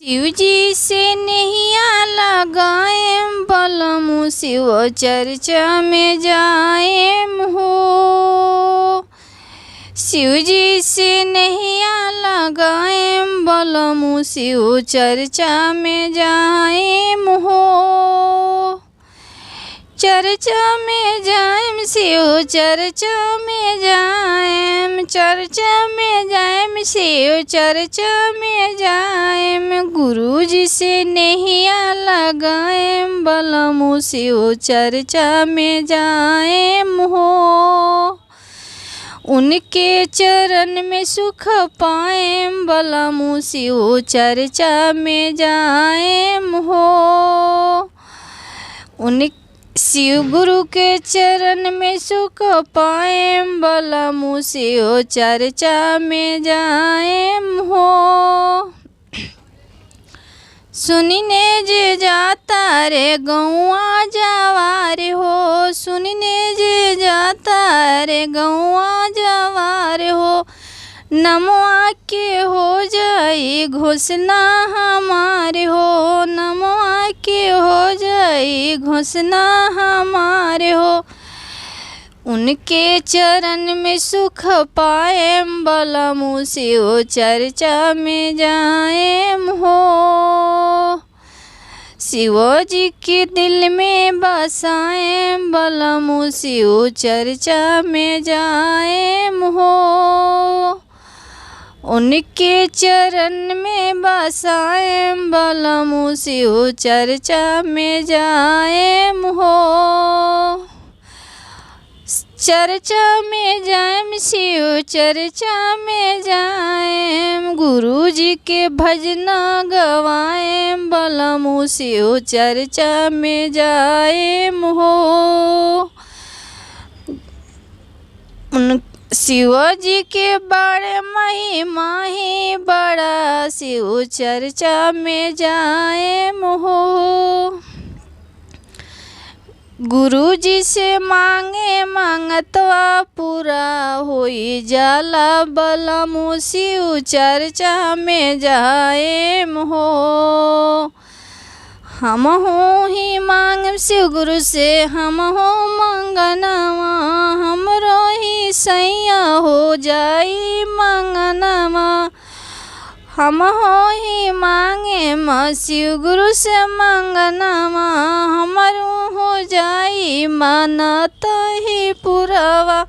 शिव जी से नैया लगाएम बलमु शिव चर्चा में जाएम हो। शिव जी से नैया लगाएम बलमु शिव चर्चा में जाएम हो। चर्चा में जाएम शिव चर्चा में जाएम, चर्चा में जाएम शिव चर्चा में जाएम। गुरु जी से नैया लगाएम बलमु शिव चर्चा में जाएम हो। उनके चरण में सुख पाएम बलमु शिव चर्चा में जाएम हो। उन शिव गुरु के चरण में सुख पाएम बलमु शिव चर्चा में जाएम हो। सुनिने जे जाता रे गौआ जवार हो, सुनिने जे जाता रे गौआ जवार हो। नमवा के हो जाई घोषणा हमारे हो, नमवा के हो जाई घोषणा हमारे हो। उनके चरण में सुख पाएम बलमु शिव चर्चा में जाएम हो। शिव जी के दिल में बसाएम बलमु शिव चर्चा में जाएम हो। उनके चरण में बसाएम बलमु शिव चर्चा में जाएम हो। चर्चा में जाएम शिव चर्चा में जाएम। गुरु जी के भजन गवाएम बलमु शिव चर्चा में जाएम हो। शिव जी के बड़े महिमा ही बड़ा शिव चर्चा में जाएम हो। गुरु जी से मांगे मांगतवा पूरा होई जाला बलमु शिव चर्चा में जाएम हो। हम हो ही मांगम शिव गुरु से हम हो मंगनवा, हमरो ही सैया हो जाई मंगनवा। हम हो ही मांगे शिव गुरु से मंगनवा, हमरो हो जाई मानत ही पुरवा।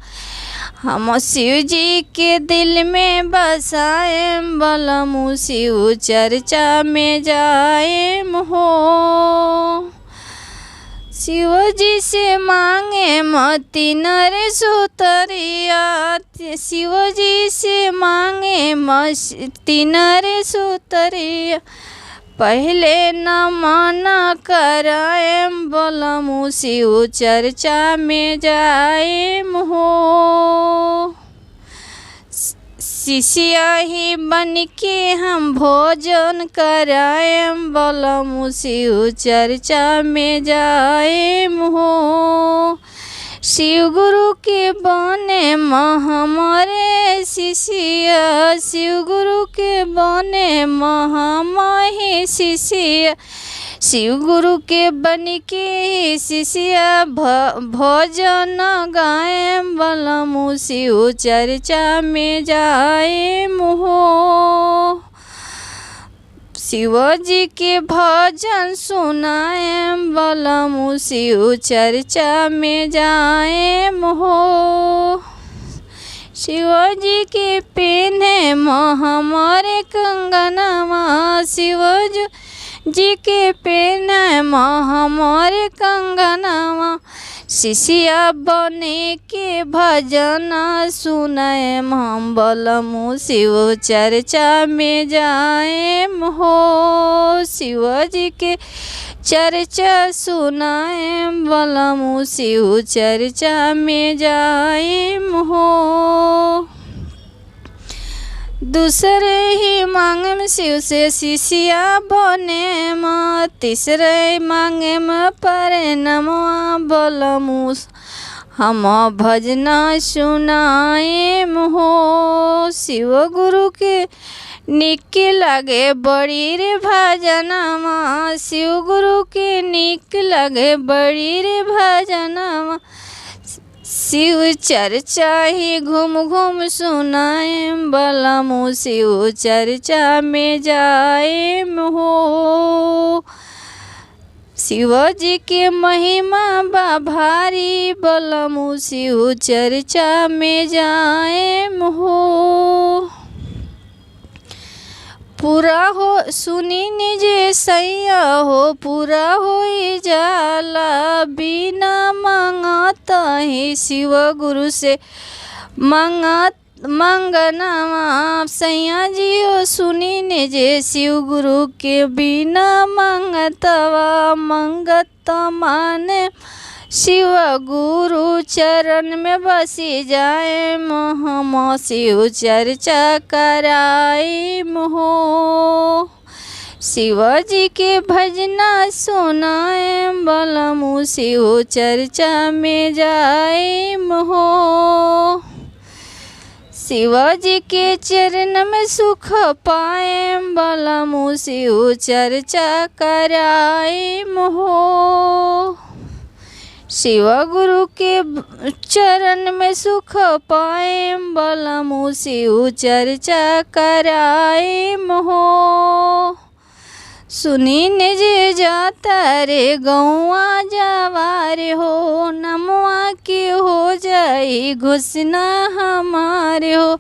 हम शिव जी के दिल में बसाएम बलमु शिव चर्चा में जाएम हो। शिव जी से मांगे मती नरे सुतरिया, शिव जी से मांगे मती नरे सुतरिया। पहले न मना कराएम बलमु शिव चर्चा में जाएम हो। शिष्या ही बन के हम भोजन कराएम बलमु शिव चर्चा में जाएम हो। शिव गुरु के बने हमारे शिष्या, शिव गुरु के बने हमारे शिष्या। शिव गुरु के बन के शिष्या भजन गाएम बलमु शिव चर्चा में जाएम हो। शिव जी के भजन सुनाएम बलमु शिव चर्चा में जाएम हो। शिव जी के पेने हमारे कंगनवा, शिव जी के पेने हमारे कंगनवा। शिष्या बने के भजन सुनाएम हम बलमु शिव चर्चा में जाएम हो। शिव जी के चर्चा सुनाएम बलमु शिव चर्चा में जाएम हो। दूसरे ही मांगम शिव से शिष्या बने तीसरे मांगम परिणमवा बलमु हम भजना सुनाएम हो। शिव गुरु के निक लगे बड़ी रे भजनमा, शिव गुरु के निक लगे बड़ी रे भजनमा। शिव चर्चा ही घूम घूम सुनाएम बलमु, शिव चर्चा में जाएम हो। शिवजी के महिमा बा भारी बलमु, शिव चर्चा में जाएम हो। पूरा हो सुनी निजे सैया हो, पूरा हो जाला बिना मांगता ही शिव गुरु से मंगना सैया जियो सुनी निजे शिव गुरु के बिना मंगतवा मंगता माने। शिव गुरु चरण में बसी जाए हम, शिव चर्चा कराई हो। शिवजी के भजना सुनाए बलमु, शिव चर्चा में जाए हो। शिवजी के चरण में सुख पाए बलमु, शिव चर्चा कराए हो। शिव गुरु के चरण में सुख पाए बलमु, शिव चर्चा कराए हो। सुनी निजे जाता रे गौआ जवार हो, नमवा के हो जाई घोषणा हमारे हो।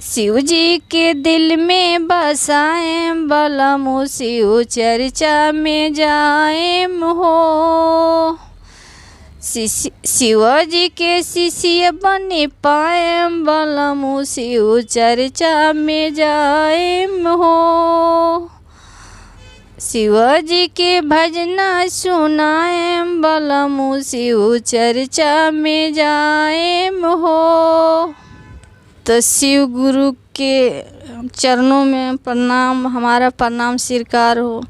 शिव जी के दिल में बसाए बलमु, शिव चर्चा में जाए हो। शिवजी के शिष्य बने पाए बलमु, शिव चर्चा में जाए हो। शिवजी के भजना सुनाए बलमु, शिव चर्चा में जाए हो। तो शिव गुरु के चरणों में प्रणाम, हमारा प्रणाम स्वीकार हो।